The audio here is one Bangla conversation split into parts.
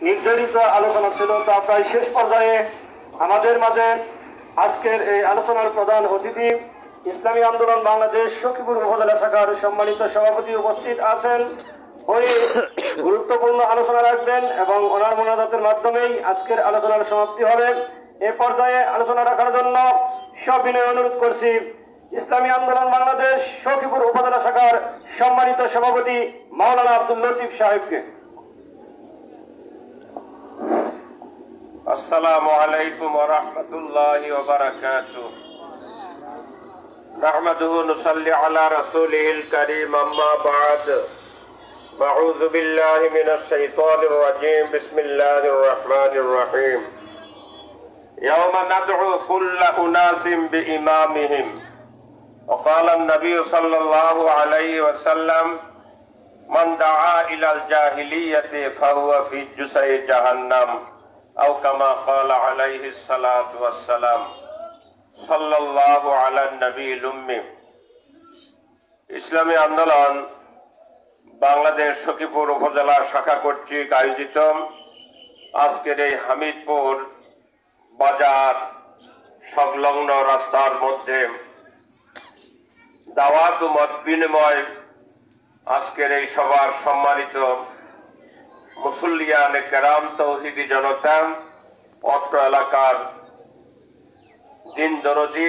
নির্ধারিত আলোচনা ছিল তা প্রায় শেষ পর্যায়ে। আমাদের মাঝে আজকের এই আলোচনার প্রধান অতিথি ইসলামী আন্দোলন বাংলাদেশ সখীপুর উপজেলা শাখার সম্মানিত সভাপতি উপস্থিত আছেন। উনি গুরুত্বপূর্ণ আলোচনা রাখবেন এবং ওনার মোনাজাতের মাধ্যমেই আজকের আলোচনার সমাপ্তি হবে। এ পর্যায়ে আলোচনা রাখার জন্য সবিনয় অনুরোধ করছি ইসলামী আন্দোলন বাংলাদেশ সখীপুর উপজেলা শাখার সম্মানিত সভাপতি মাওলানা আব্দুল লতিফ সাহেবকে। আসসালামু আলাইকুম ওয়া রাহমাতুল্লাহি ওয়া বারাকাতুহু। নাহমাদুহু নুসাল্লি আলা রাসূলিল কারীম, আম্মা বা'দ। আউযু বিল্লাহি মিনাশ শাইতানির রাজীম। বিসমিল্লাহির রাহমানির রহিম। ইয়াওমা নাদ'উ কুল্লা উনাসিন বিইমামিহিম। ওয়া ক্বালা আন-নাবিয়্যু সাল্লাল্লাহু আলাইহি ওয়া সাল্লাম মান দাআ ইলাল জাহিলিয়াতি ফাহুয়া ফি জুসাই জাহান্নাম। أو كما قال عليه الصلاة والسلام صلى الله على النبي الأمي। ইসলামী আন্দোলন বাংলাদেশ সখীপুর উপজেলা শাখা কর্তৃক আয়োজিত আজকের এই হামিদপুর বাজার সংলগ্ন রাস্তার মধ্যে দাওয়াত ও মত বিনিময় আজকের এই সভার সম্মানিত মুসল্লিয়ান কেরাম, তৌহিদি জনতা, অত্র এলাকার দিন দরদি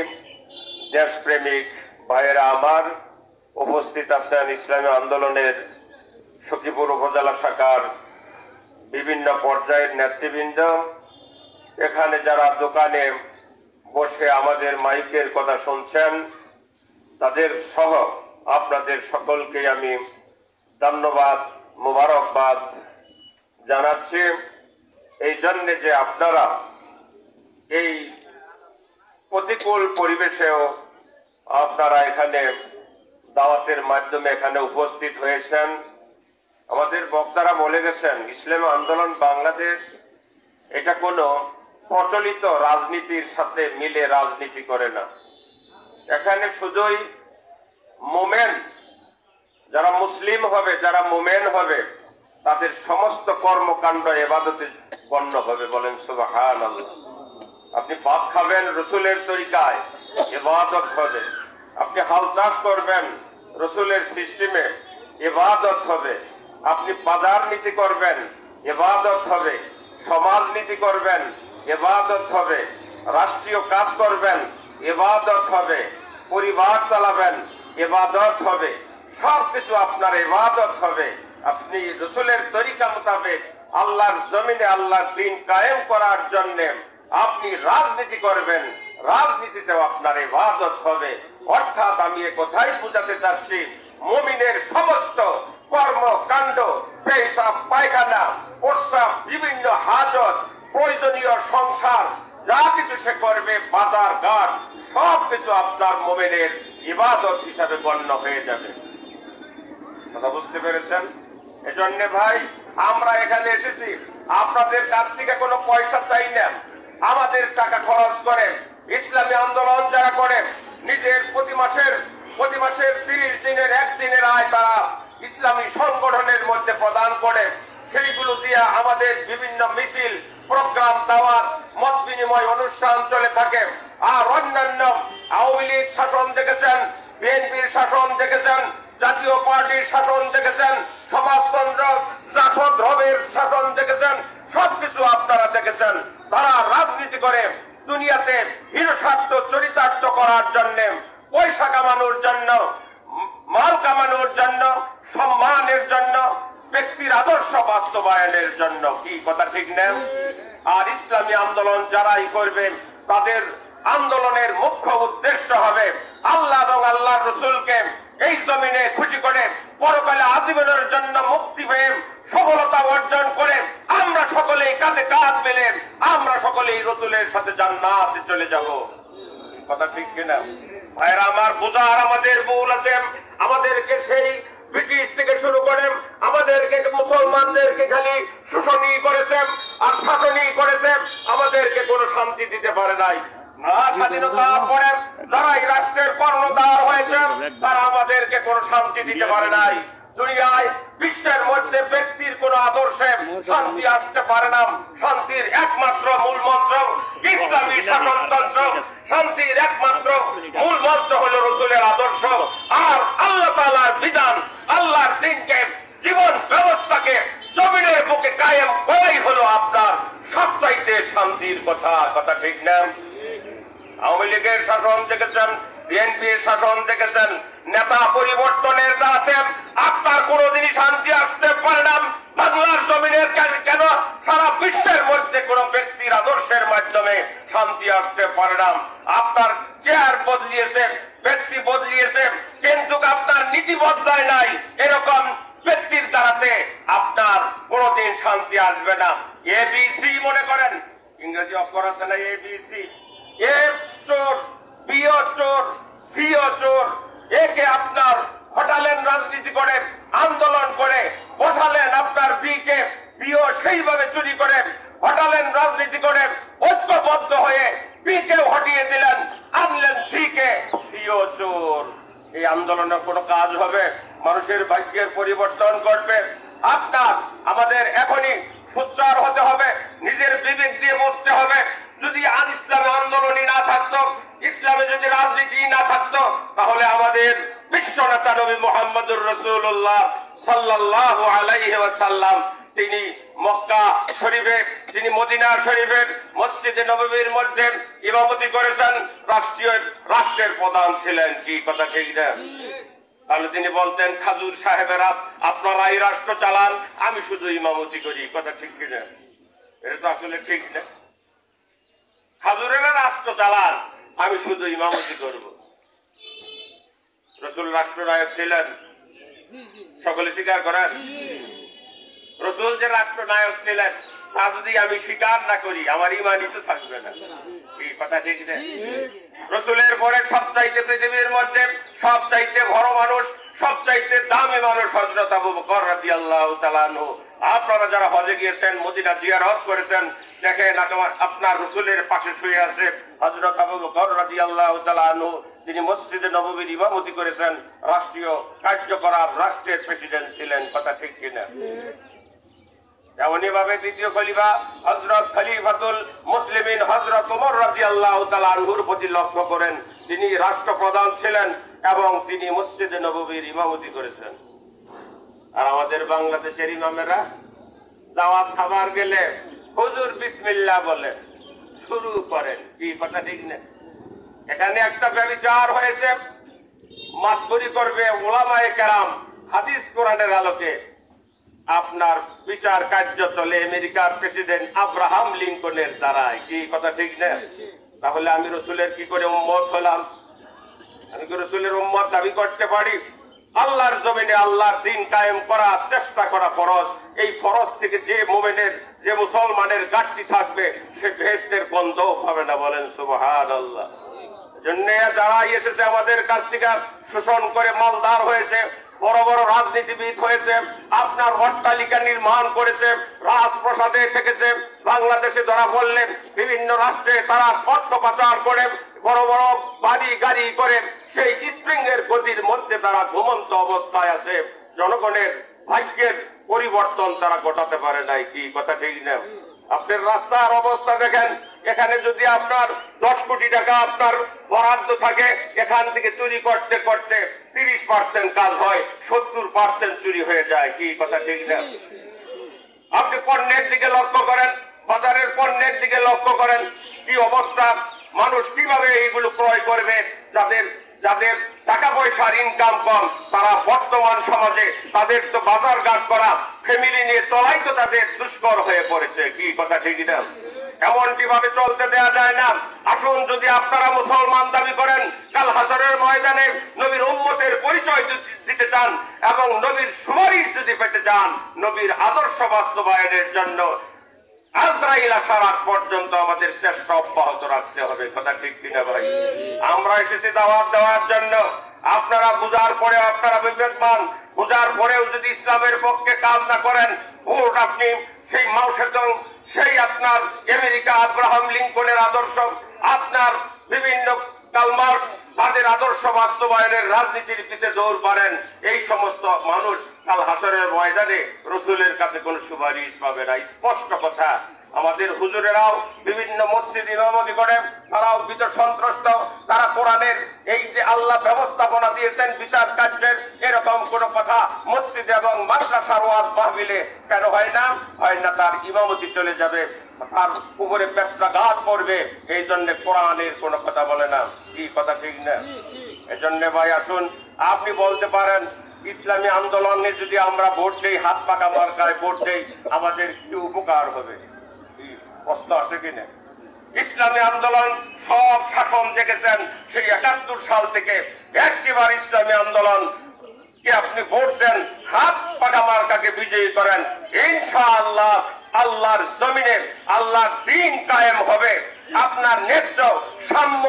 দেশপ্রেমিক ভাইয়েরা আমার, উপস্থিত আছেন ইসলামী আন্দোলনের সখীপুর উপজেলা শাখার বিভিন্ন পর্যায়ের নেতৃবৃন্দ, এখানে যারা দোকানে বসে আমাদের মাইকের কথা শুনছেন তাদের সহ আপনাদের সকলকে আমি ধন্যবাদ, মোবারকবাদ জানাচ্ছি। এই জন্য যে আপনারা এই প্রতিকূল পরিবেশেও আপনারা এখানে দাওয়াতের মাধ্যমে এখানে উপস্থিত হয়েছেন। আমাদের বক্তারা বলে গেছেন ইসলামী আন্দোলন বাংলাদেশ এটা কোনো প্রচলিত রাজনীতির সাথে মিলে রাজনীতি করে না। এখানে শুধুই মোমেন যারা মুসলিম হবে, যারা মোমেন হবে, তাদের সমস্ত কর্মকাণ্ড ইবাদতে গণ্য হবে। বলেন সুবহানাল্লাহ। আপনি ভাত খাবেন রসুলের তরিকায়, ইবাদত হবে। আপনি হাল চাষ করবেন রসুলের সিস্টেমে, ইবাদত হবে। আপনি বাজার নীতি করবেন, ইবাদত হবে। সমাজ নীতি করবেন, ইবাদত হবে। রাষ্ট্রীয় কাজ করবেন, ইবাদত হবে। পরিবার চালাবেন, ইবাদত হবে। সবকিছু আপনার ইবাদত হবে। আপনি রসুলের তরিকা মোতাবেক আল্লাহর জমিনে আল্লাহর দ্বীন কায়েম করার জন্য আপনি রাজনীতি করবেন, রাজনীতিতেও আপনার ইবাদত হবে। অর্থাৎ আমি এ কথাই বোঝাতে চাচ্ছি, মুমিনের সমস্ত কর্মকাণ্ড, পেশাব, পায়খানা, প্রস্রাব, বিভিন্ন হাজত, প্রয়োজনীয় সংসার যা কিছু সে করবে, বাজার ঘাট, সবকিছু আপনার মুমিনের ইবাদত হিসাবে গণ্য হয়ে যাবে। কথা বুঝতে পেরেছেন? এজন্য ভাই আমরা এখানে এসেছি, আপনাদের কাছ থেকে কোনো পয়সা চাই না। আমাদের টাকা খরচ করে ইসলামী আন্দোলন যারা করে, নিজের প্রতি মাসের 30 দিনের একদিনের আয় তারা ইসলামী সংগঠনের মধ্যে প্রদান করে। সেইগুলো দিয়ে আমাদের বিভিন্ন মিছিল, প্রোগ্রাম, দাওয়াত, মত বিনিময় অনুষ্ঠান চলে থাকে। আর অন্যান্য আওয়ামী লীগ শাসন দেখেছেন, বিএনপির শাসন দেখেছেন, জাতীয় পার্টির শাসন দেখেছেন, সমাজতন্ত্র জাসদ রবের শাসন দেখেছেন, সবকিছু আপনারা দেখেছেন। তারা রাজনীতি করে দুনিয়াতে হীনস্বার্থ চরিতার্থ করার জন্য, পয়সা কামানোর জন্য, মাল কামানোর জন্য, সম্মানের জন্য, ব্যক্তির আদর্শ বাস্তবায়নের জন্য। কি কথা ঠিক না? আর ইসলামী আন্দোলন যারাই করবে তাদের আন্দোলনের মুখ্য উদ্দেশ্য হবে আল্লাহ এবং আল্লাহর রাসূলকে এই জমিনে খুশি করে পরকালে আজীবনের জন্য মুক্তি পেয়ে সফলতা অর্জন করে আমরা সকলেই কাঁধে কাঁধ মেলে আমরা সকলেই রাসূলের সাথে জান্নাতে চলে যাব। কথা ঠিক কিনা ভাইরা আমার? বোঝার আমাদের ভুল আছে। আমাদেরকে সেই ব্রিটিশ থেকে শুরু করে আমাদেরকে মুসলমানদেরকে খালি শোষণই করেছেন আর শাসনই করেছেন, আমাদেরকে কোনো শান্তি দিতে পারে নাই। স্বাধীনতার পরে যারা এই রাষ্ট্রের কর্ণধার হয়েছে তারা আমাদেরকে কোনো শান্তি দিতে পারে নাই। দুনিয়ায় বিশ্বের মধ্যে ব্যক্তির কোন আদর্শে শান্তি আসতে পারে না। শান্তির একমাত্র মূল মন্ত্র ইসলামী শাসনতন্ত্র, শান্তির একমাত্র মূল মন্ত্র হলো রাসূলের আদর্শ আর আল্লাহ তাআলার বিধান, আল্লাহর দ্বীনকে, জীবন ব্যবস্থাকে জমিনের বুকে কায়েম করাই হলো আপনার সবচাইতে শান্তির কথা। কথা ঠিক না? আওয়ামী লীগের শাসন দেখেছেন, বিএনপির শাসন দেখেছেন, নেতা পরিবর্তনের দাঁড়াতে আপনার কোনোদিনই শান্তি আসতে পারে না। বাংলার জমিনের কেন সারা বিশ্বের মধ্যে কোন ব্যক্তির আদর্শের মাধ্যমে শান্তি আসতে পারে না। আপনার চেয়ার বদলিয়েছে, ব্যক্তি বদলিয়েছে, কিন্তু আপনার নীতি বদলায় নাই। এরকম ব্যক্তির দ্বারাতে আপনার কোনোদিন শান্তি আসবে না। এবিসি মনে করেন, ইংরেজি অক্ষর আছে না, এবিসি, এ চোর, বিও চোর, সিও চোর। একে আপনার হটালেন রাজনীতি করে, আন্দোলন করে বসালেন আপনার বিকে, বিও সেইভাবে চুরি করে হটালেন রাজনীতি করে, ঐক্যবদ্ধ হয়ে বিকে হটিয়ে দিলেন, আনলেন সিকে, সিও চোর। এই আন্দোলনের কোনো কাজ হবে? মানুষের ভাগ্যের পরিবর্তন ঘটবে? আপনার আমাদের এখনই সোচ্চার হতে হবে, নিজের বিবেক দিয়ে বসতে হবে। যদি আজ ইসলামে আন্দোলনই না থাকতো, ইসলামে যদি রাজনীতি না থাকতো, তাহলে আমাদের বিশ্ব নেতা নবী মুহাম্মদুর রাসূলুল্লাহ সাল্লাল্লাহু আলাইহি ওয়াসাল্লাম তিনি মক্কা শরীফে, তিনি মদিনা শরীফের মসজিদে নববীর মধ্যে ইমামতি করেছেন, রাষ্ট্রের প্রধান ছিলেন। কি কথা ঠিক না? তাহলে তিনি বলতেন, খাজুর সাহেবেরা আপনারা এই রাষ্ট্র চালান, আমি শুধু ইমামতি করি। কথা ঠিক কিনা? এটা তো আসলে ঠিক না। খাজুরেরা রাষ্ট্র চালান, আমি শুধু ইমামতি করব। রাসূল রাষ্ট্রনায়ক ছিলেন, সকলে স্বীকার করেন? রাসূল যে রাষ্ট্রনায়ক ছিলেন তা যদি আমি স্বীকার না করি, আমার ঈমানই তো থাকবে না। কি কথা ঠিক না? রাসূলের পরে সবচাইতে পৃথিবীর মধ্যে সবচাইতে বড় মানুষ, সবচাইতে দামি মানুষ হযরত আবু বকর রাদিয়াল্লাহু তাআলা আনহু। আপনারা যারা হজে গিয়েছেন, মদিনা জিয়ারত করেছেন, দেখেন আপনার রাসূলের পাশে শুয়ে আছে হযরত আবু বকর রাদিয়াল্লাহু তাআলা আনহু। তিনি মসজিদে নববীর ইমামতি করেছেন, রাষ্ট্রীয় কার্যকলাপ, রাষ্ট্রের প্রেসিডেন্ট ছিলেন। কথা ঠিক কিনা? এমনই ভাবে দ্বিতীয় খলিফা হযরত খলিফাতুল মুসলিমিন হযরত ওমর রাদিয়াল্লাহু তাআলা আনহুর প্রতি লক্ষ্য করেন, তিনি রাষ্ট্রপ্রধান ছিলেন এবং তিনি মসজিদে নববীর ইমামতি করেছেন। আর আমাদের বাংলাদেশের ইমামেরা দাওয়াত খাবার গেলে হুজুর বিসমিল্লাহ বলে শুরু করেন। কি কথা ঠিক না? এখানে একটা ব্যভিচার হয়েছে, মাতবরি করবে উলামায়ে কেরাম, হাদিস কোরআনের আলোকে আপনার বিচার কার্য চলে আমেরিকার প্রেসিডেন্ট আব্রাহাম লিঙ্কনের দ্বারাই। কি কথা ঠিক না? তাহলে আমি রাসূলের কি করে উম্মত হলাম? আমি কি রাসূলের উম্মত দাবি করতে পারি? আল্লাহর জমিনে আল্লাহর দ্বীন কায়েম করার চেষ্টা করা ফরজ। এই ফরজ থেকে যে মুমিনের, যে মুসলমানের ঘাটতি থাকবে, সে বেহেশতের গন্ধও পাবে না। বলেন সুবহানাল্লাহ। জন্য যারা এসেছে আমাদের কাছ থেকে শোষণ করে মালদার হয়েছে, বড় বড় রাজনীতিবিদ হয়েছে, আপনার অট্টালিকা নির্মাণ করেছে, রাজপ্রাসাদে থেকেছে, বাংলাদেশে ধরা পড়লেন, বিভিন্ন রাষ্ট্রে তারা অর্থ পাচার করে বড় বড় বাড়ি গাড়ি করে সেই স্প্রিং এর গতির মধ্যে তারা ঘুমন্ত অবস্থায় আছে। জনগণের ভাগ্যের পরিবর্তন তারা ঘটাতে পারে নাই। কি কথা ঠিক না? আপনার রাস্তার অবস্থা দেখেন, এখানে যদি আপনার 10 কোটি টাকা আপনার বরাদ্দ থাকে, এখান থেকে চুরি করতে করতে 30% কাজ হয়, 70% চুরি হয়ে যায়। কি কথা ঠিক না? আপনি পণ্যের দিকে লক্ষ্য করেন, বাজারের পণ্যের দিকে লক্ষ্য করেন, কি অবস্থা, মানুষ কিভাবে এইগুলো ক্রয় করবে? যাদের টাকা পয়সার ইনকাম কম, তারা বর্তমান সমাজে তাদের তো বাজার ঘাট করা, ফ্যামিলি নিয়ে চলাই তো তাদের দুষ্কর হয়ে পড়েছে। কি কথা ঠিক না? এমনটি ভাবে চলতে দেয়া যায় না। আসুন, যদি আপনারা মুসলমান দাবি করেন, কাল হাসরের ময়দানে নবীর উম্মতের পরিচয় দিতে চান এবং নবীর সুপারিশ যদি পেতে চান, নবীর আদর্শ বাস্তবায়নের জন্য আজরাইল আসার আগ পর্যন্ত আমাদের চেষ্টা অব্যাহত রাখতে হবে। কথা ঠিক কিনা ভাই? আমরা এসেছি দাওয়াত দেওয়ার জন্য। আপনারা বুঝার পরে, আপনারা বিবেকবান, বুঝার পরেও যদি ইসলামের পক্ষে কাজ না করেন, ভোট আপনি সেই মাউসেদং, সেই আপনার আমেরিকা আব্রাহাম লিঙ্কনের আদর্শ, আপনার বিভিন্ন কার্ল মার্কস তাদের আদর্শ বাস্তবায়নের রাজনীতির পিছে দৌড় মারেন, এই সমস্ত মানুষ কাল হাসরের ময়দানে রসুলের কাছে কোন সুপারিশ পাবে না। স্পষ্ট কথা। আমাদের হুজুরেরাও বিভিন্ন মসজিদ ইমামতি করে, তারাও ভীত সন্ত্রস্ত। তারা কোরআনের এই যে আল্লাহ ব্যবস্থাপনা দিয়েছেন বিচার কার্যের, এরকম কোন কথা মসজিদ এবং মাদ্রাসার ওয়াজ মাহফিলে কেন হয় না? হয় না, তার ইমামতি চলে যাবে, তার উপরে পেট্রাঘাত পড়বে, এই জন্য কোরআনের কোনো কথা বলে না। কি কথা ঠিক না? এজন্য ভাই আসুন, আপনি বলতে পারেন ইসলামী আন্দোলনে যদি আমরা ভোট দেই, হাত পাকা মার্কায় ভোট দেই, আমাদের কি উপকার হবে? প্রশ্ন আসে কিনা? ইসলামী আন্দোলন সব শাসন দেখেছেন সেই ৭১ সাল থেকে, একটিবার ইসলামী আন্দোলন কি আপনি ভোট দেন, হাত পাকা মার্কাকে বিজয়ী করেন, ইনশাআল্লাহ আল্লাহর জমিনে আল্লাহর দ্বীন কায়েম হবে, আপনার ন্যায্য সাম্য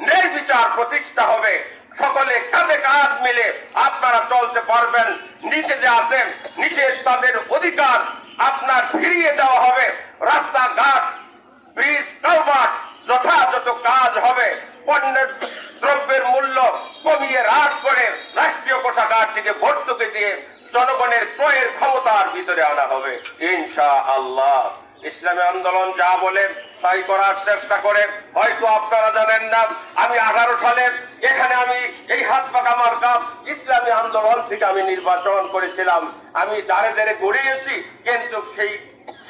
ন্যায়বিচার প্রতিষ্ঠা হবে, সকলে কাঁধে কাঁধ মিলে আপনারা চলতে পারবেন। নিচে যে আছেন, নিচে তাদের অধিকার আপনার ফিরিয়ে দেওয়া হবে, রাস্তাঘাট ব্রিজ কালভার্ট যথাযথ কাজ হবে, পণ্যের দ্রব্যের মূল্য কমিয়ে হ্রাস করে রাষ্ট্রীয় কোষাগার থেকে ভর্তুকি দিয়ে জনগণের ক্রয়ের ক্ষমতার ভিতরে আনা হবে ইনশাআল্লাহ। ইসলামী আন্দোলন যা বলে তাই করার চেষ্টা করে। হয়তো আপনারা জানেন না, আমি 18 সালে এখানে আমি এই হাত পাকা মার্কা ইসলামী আন্দোলন থেকে আমি নির্বাচন করেছিলাম। আমি দাঁড়ে দাঁড়ে গড়িয়েছি, কিন্তু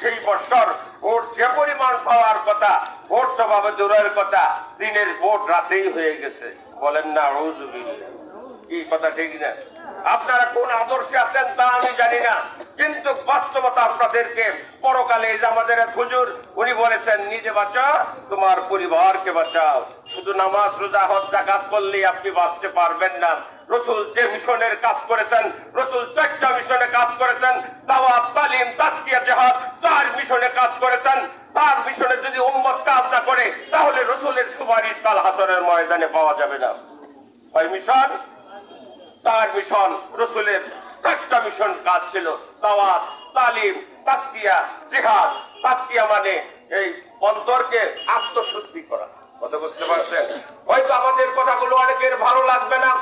সেই বছর ভোট যে পরিমাণ পাওয়ার কথা, ভোট তো পাবে দূরের কথা, দিনের ভোট রাতেই হয়ে গেছে। বলেন না আউযুবিল্লাহ? কি কথা ঠিক না? আপনারা কোন আদর্শে আছেন তা আমি জানি না, কিন্তু বাস্তবতা আপনাদেরকে পরকালে যে আমাদের হুজুর উনি বলেছেন, নিজে বাঁচাও তোমার পরিবারকে বাঁচাও। শুধু নামাজ রোজা হজ যাকাত করলেই আপনি বাঁচতে পারবেন না। রসুল যে মিশনের কাজ করেছেন, রসুল 4টা মিশনে কাজ করেছেন, দাওয়াত তালিম তাজকিয়া জিহাদ 4 মিশনে কাজ করেছেন। তার মিশনে যদি উম্মত কাজ না করে, তাহলে রসুলের সুপারিশ কাল হাসরের ময়দানে পাওয়া যাবে না। ওই মিশন 4 মিশন, রসুলের 4টা মিশন কাজ ছিল, দাওয়াত তালিম তাজকিয়া জিহাদ। তাজকিয়া মানে এই অন্তরকে আত্মশুদ্ধি করা। কথা বুঝতে পারছেন? হয়তো আমাদের কথাগুলো অনেকের ভালো লাগবে না,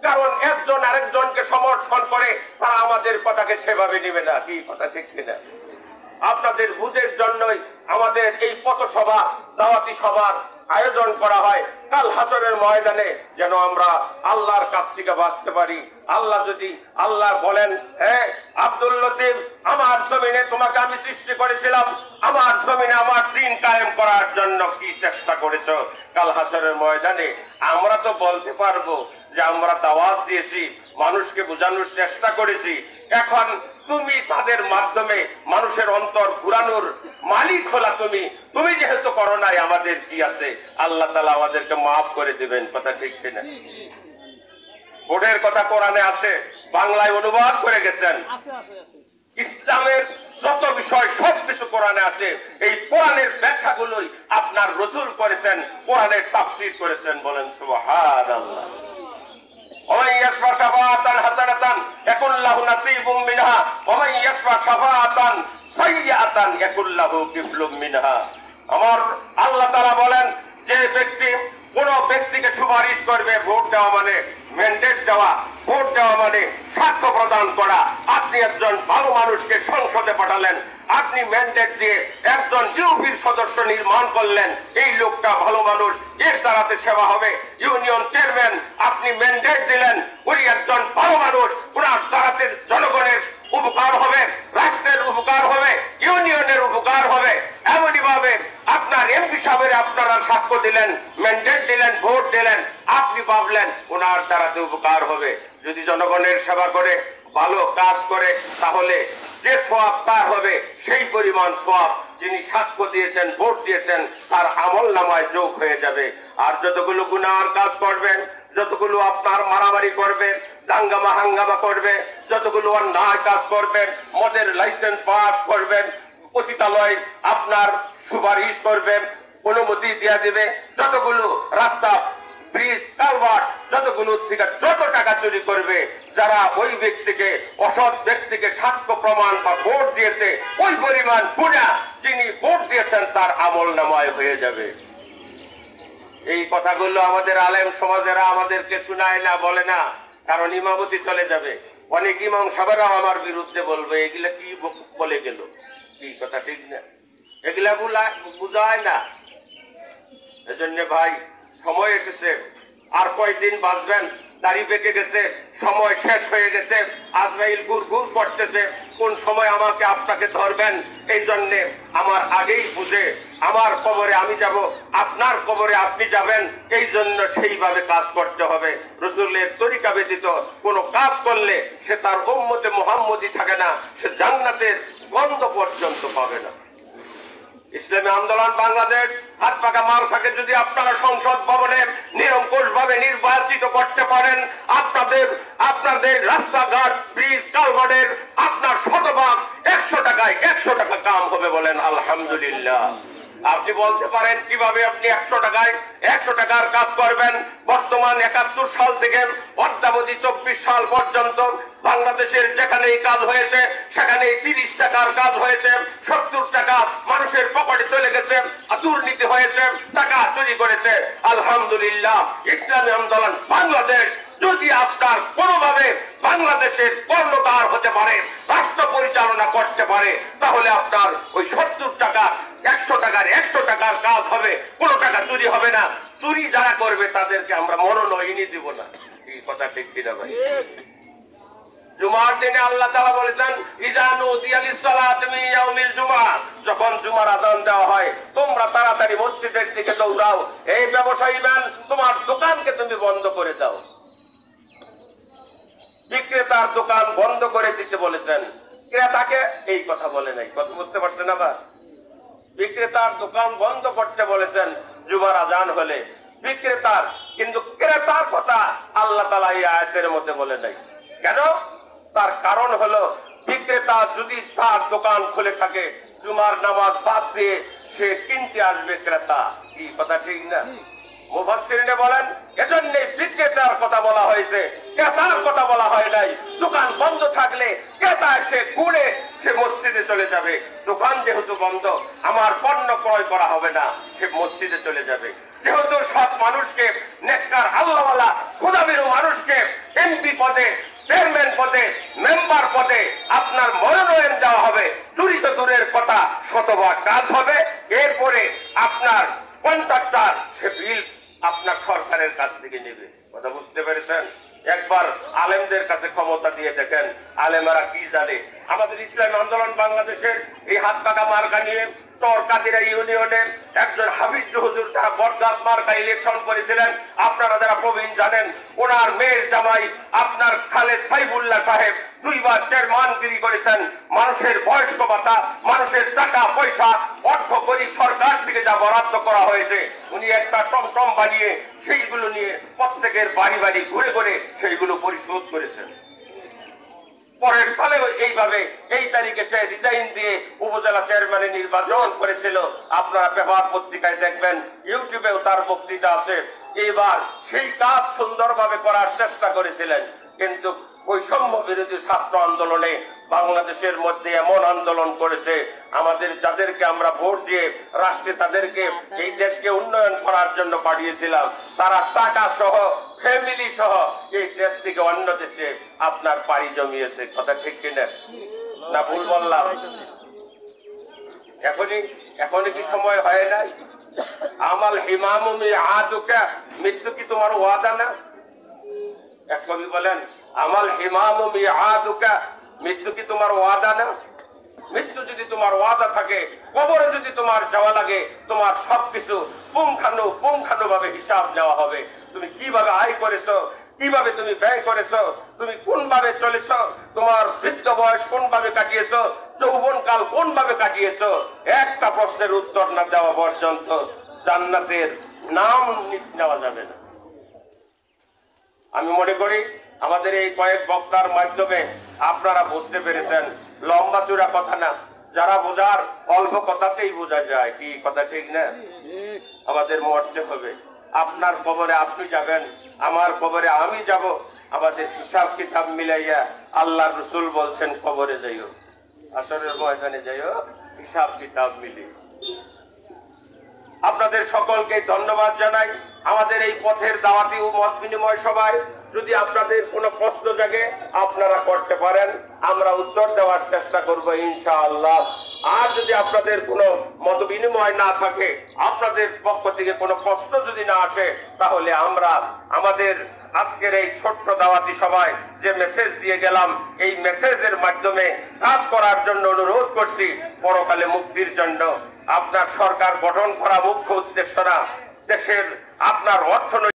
কারণ একজন আরেকজনকে সমর্থন করে, তারা আমাদের কথাকে সেভাবে নেবে না। কি কথা ঠিক কিনা? আপনাদের বুঝের জন্যই আমাদের এই পথসভা, দাওয়াতি সভার আয়োজন করা হয়, কাল হাসরের ময়দানে যেন আমরা আল্লাহর কাছ থেকে বাঁচতে পারি। আল্লাহ বলেন, হ্যাঁ আব্দুল লতিফ, আমার জমিনে তোমাকে আমি সৃষ্টি করেছিলাম, আমার জমিনে আমার দ্বীন কায়েম করার জন্য কি চেষ্টা করেছো? কাল হাসরের ময়দানে আমরা তো বলতে পারবো যে আমরা দাওয়াত দিয়েছি, মানুষকে বোঝানোর চেষ্টা করেছি। এখন তুমি তাদের মাধ্যমে মানুষের অন্তর ঘুরানোর মালিক হলা তুমি যেহেতু করো নাই, আমাদের কি আছে? আল্লাহ তাআলা আমাদেরকে মাফ করে দিবেন। কথা ঠিক কিনা? ভোটের কথা কোরআনে আছে, বাংলায় অনুবাদ করে গেছেন। ইসলামের যত বিষয় সবকিছু কোরআনে আছে। এই কোরআনের ব্যাখ্যাগুলোই আপনার রাসূল করেছেন, কোরআনের তাফসীর করেছেন। বলেন সুবহানাল্লাহ। ومن يشفع شفاعة حسنة يكن له نصيب منها ومن يشفع شفاعة سيئة يكن له كفل منها। আমার আল্লাহ তাআলা বলেন, যে ব্যক্তি কোন ব্যক্তিকে সুপারিশ করবে, ভোট দেওয়া মানে ম্যান্ডেট দেওয়া, ভোট দেওয়া মানে সাক্ষ্য প্রদান করা। আপনি একজন ভালো মানুষকে সংসদে পাঠালেন, আপনি ম্যান্ডেট দিয়ে একজন ইউপির সদস্য নির্মাণ করলেন, এই লোকটা ভালো মানুষ, এর দ্বারাতে সেবা হবে। ইউনিয়ন চেয়ারম্যান আপনি ম্যান্ডেট দিলেন, উনি একজন ভালো মানুষ, ওনার দ্বারাতে জনগণের উপকার হবে, রাষ্ট্রের উপকার হবে, ইউনিয়নের উপকার হবে। এমনই ভাবে আপনার এমপি সাহেবের আপনারা সাক্ষ্য দিলেন, ম্যান্ডেট দিলেন, ভোট দিলেন, আপনি ভাবলেন ওনার দ্বারাতে উপকার হবে। যদি জনগণের সেবা করে, ভালো কাজ করে, তাহলে যে সওয়াব তার হবে, সেই পরিমাণ সওয়াব যিনি সাক্ষ্য দিয়েছেন, ভোট দিয়েছেন, তার আমলনামায় যোগ হয়ে যাবে। আর যতগুলো গুনার কাজ করবেন, যতগুলো আপনার মারামারি করবেন, দাঙ্গামা হাঙ্গামা করবে, যতগুলো অন্যায় কাজ করবেন, মদের লাইসেন্স পাস করবেন, পতিতালয় আপনার সুপারিশ করবেন, অনুমতি দিয়ে দিবে, যতগুলো রাস্তা ব্রিজ কালভার্ট যতগুলো থেকে যত টাকা চুরি করবে, যারা ওই ব্যক্তিকে, অসৎ ব্যক্তিকে সাক্ষ্য প্রমাণ বা ভোট দিয়েছে, ওই পরিমাণ গুনাহ যিনি ভোট দিয়েছেন তার আমলনামায় হয়ে যাবে। এই কথাগুলো আমাদের আলেম সমাজেরা আমাদেরকে শোনায় না, বলে না, কারণ ইমামতি চলে যাবে। অনেক ইমাম সাহেবরাও আমার বিরুদ্ধে বলবে এগুলা কি বলে গেল, কি কথা ঠিক না, এগুলা বুঝায় না। এজন্য ভাই সময় এসেছে, আর কয়েকদিন বাঁচবেন, দাড়ি পেকে গেছে, সময় শেষ হয়ে গেছে, আজরাইল গুড় গুড় করতেছে, কোন সময় আমাকে আপনাকে ধরবেন। এই জন্য আমার আগেই বুঝে আমার কবরে আমি যাব, আপনার কবরে আপনি যাবেন, এই জন্য সেইভাবে কাজ করতে হবে। রাসূলের তরিকা ব্যতীত কোনো কাজ করলে সে তার উম্মতে মুহাম্মদী থাকে না, সে জান্নাতের গন্ধ পর্যন্ত পাবে না। ইসলামী আন্দোলন বাংলাদেশ হাত পাকা মার্কাকে যদি আপনারা সংসদ ভবনে নিরঙ্কুশ ভাবে নির্বাচিত করতে পারেন, আপনাদের রাস্তাঘাট, ব্রিজ, কালভার্টের আপনার শতভাগ 100 টাকায় 100 টাকা কাম হবে, বলেন আলহামদুলিল্লাহ। আপনি বলতে পারেন কিভাবে আপনি 100 টাকায় 100 টাকার কাজ করবেন। বর্তমান 71 সাল থেকে অদ্যাবধি 24 সাল পর্যন্ত বাংলাদেশের যেখানেই কাজ হয়েছে সেখানেই 30 টাকার কাজ হয়েছে, 70 টাকা মানুষের পকেটে চলে গেছে, দুর্নীতি হয়েছে, টাকা চুরি করেছে। আলহামদুলিল্লাহ, ইসলামী আন্দোলন বাংলাদেশ যদি আপনার কোনোভাবে বাংলাদেশের কর্ণধার হতে পারে, রাষ্ট্র পরিচালনা করতে পারে, তাহলে আপনার ওই 70 টাকা 100 টাকার 100 টাকার কাজ হবে, কোনো টাকা চুরি হবে না। চুরি যারা করবে তাদেরকে আমরা মনোনয়নই দিব না। এই কথা ঠিক কিনা ভাই? জুমার দিনে আল্লাহ তাআলা বলেছেন, ইজা নুদিয়া লিস-সালাতি মিন ইয়াউমিল জুমআহ, যখন জুমার আযান দেওয়া হয় তোমরা তাড়াতাড়ি মসজিদের দিকে দৌড়াও। এই ব্যবসায়ী ম্যান, তোমার দোকানকে তুমি বন্ধ করে দাও। বিক্রেতার দোকান বন্ধ করে দিতে বলেছেন, ক্রেতাকে এই কথা বলে নাই। কথা বুঝতে পারছেন আবার? বিক্রেতার দোকান বন্ধ করতে বলেছেন জুমার আযান হলে বিক্রেতার, কিন্তু ক্রেতার কথা আল্লাহ তাআলা এই আয়াতের মধ্যে বলে নাই। কেন? তার কারণ হলো বিক্রেতা যদি তার দোকান খুলে থাকে, জুমার নামাজ বাদ দিয়ে সে কিনতে আসবে ক্রেতা। কি কথা ঠিক না? মুফাসসিরিনে বলেন এজন্য বিক্রেতার কথা বলা হয়েছে, ক্রেতার কথা বলা হয় নাই। দোকান বন্ধ থাকলে ক্রেতা সে ঘুরে সে মসজিদে চলে যাবে। দোকান যেহেতু বন্ধ, আমার পণ্য ক্রয় করা হবে না, সে মসজিদে চলে যাবে। যেহেতু সৎ মানুষকে, নেককার আল্লাহওয়ালা খোদাবিরু মানুষকে এমপি পদে, চেয়ারম্যান পদে, মেম্বার পদে আপনার মনোনয়ন দেওয়া হবে, চুরি তো দূরের কথা, শতভাগ কাজ হবে। এরপরে আপনার কন্ট্রাক্টর সে বিল আপনার সরকারের কাছ থেকে নেবে। কথা বুঝতে পেরেছেন? একবার আলেমদের কাছে ক্ষমতা দিয়ে দেখেন, আলেমেরা কি জানে। আমাদের ইসলামী আন্দোলন বাংলাদেশের এই হাত পাকা মার্কা নিয়ে চরকাদিরা ইউনিয়নের একজন হাফিজ হুজুর যারা বটগাছ মার্কা ইলেকশন করেছিলেন, আপনারা যারা প্রবীণ জানেন, ওনার মেয়ের জামাই আপনার খালেদ সাইফুল্লাহ সাহেব 2 বার চেয়ারম্যানগিরি করেছেন। মানুষের বয়স্ক ভাতা, মানুষের টাকা পয়সা অর্থ করি সরকার থেকে যা বরাদ্দ করা হয়েছে, উনি একটা টমটম বানিয়ে সেইগুলো নিয়ে প্রত্যেকের বাড়ি বাড়ি ঘুরে ঘুরে সেইগুলো পরিশোধ করেছেন। পরের সালে এইভাবে এই তারিখে সে রিজাইন দিয়ে উপজেলা চেয়ারম্যানের নির্বাচন করেছিল। আপনারা পেপার পত্রিকায় দেখবেন, ইউটিউবেও তার বক্তৃতা আছে। এবার সেই কাজ সুন্দরভাবে করার চেষ্টা করেছিলেন, কিন্তু বৈষম্য বিরোধী ছাত্র আন্দোলনে বাংলাদেশের মধ্যে এমন আন্দোলন করেছে, আমাদের যাদেরকে আমরা ভোট দিয়ে রাষ্ট্রে তাদেরকে এই দেশকে উন্নয়ন করার জন্য পাঠিয়েছিলাম, তারা টাকা সহ ফ্যামিলি সহ এই দেশ থেকে অন্য দেশে আপনার পাড়ি জমিয়েছে। কথা ঠিক কিনা? না ভুল বললাম? এখনই কি সময় হয় নাই? আমাল হিমামু মিআদুকা, মৃত্যু কি তোমার ওয়াদা না? এক কবি বলেন, আমাল হিমামু মিআদুকা, মৃত্যু কি তোমার ওয়াদা না? মৃত্যু যদি তোমার ওয়াদা থাকে, কবরে যদি তোমার যাওয়া লাগে, তোমার সবকিছু পুঙ্খানু ভাবে হিসাব নেওয়া হবে। তুমি কিভাবে আয় করেছো, কিভাবে তুমি ব্যয় করেছো, তুমি কোন ভাবে চলেছো, তোমার বৃদ্ধ বয়স কোন ভাবে কাটিয়েছো, যৌবন কাল কোন ভাবে কাটিয়েছো, একটা প্রশ্নের উত্তর না দেওয়া পর্যন্ত জান্নাতের নাম নেওয়া যাবে না। আমি মনে করি আমাদের এই কয়েক বক্তার মাধ্যমে আপনারা বুঝতে পেরেছেন, লম্বা চূড়া কথা না, যারা বোঝার অল্প কথাতেই বোঝা যায়। কি কথা ঠিক না? আমাদের মরতে হবে। আপনার কবরে আপনি যাবেন, আমার কবরে আমি যাব। আমাদের হিসাব কিতাব মিলাইয়া আল্লাহর রাসূল বলছেন কবরে যাইও, আসরের ময়দানে যাইও, হিসাব কিতাব মিলিয়ে। আপনাদের সকলকে ধন্যবাদ জানাই। আমাদের এই পথের দাওয়াতি ও মত বিনিময় সভায় যদি আপনাদের কোনো প্রশ্ন জাগে আপনারা করতে পারেন, আমরা উত্তর দেওয়ার চেষ্টা করব ইনশাআল্লাহ। আর যদি আপনাদের কোনো মত বিনিময় না থাকে, আপনাদের পক্ষ থেকে কোনো প্রশ্ন যদি না আসে, তাহলে আমরা আমাদের আজকের এই ছোট্ট দাওয়াতি সভায় যে মেসেজ দিয়ে গেলাম, এই মেসেজের মাধ্যমে কাজ করার জন্য অনুরোধ করছি। পরকালে মুক্তির জন্য আপনার সরকার গঠন করা মুখ্য উদ্দেশ্য না, দেশের আপনার অর্থনৈতিক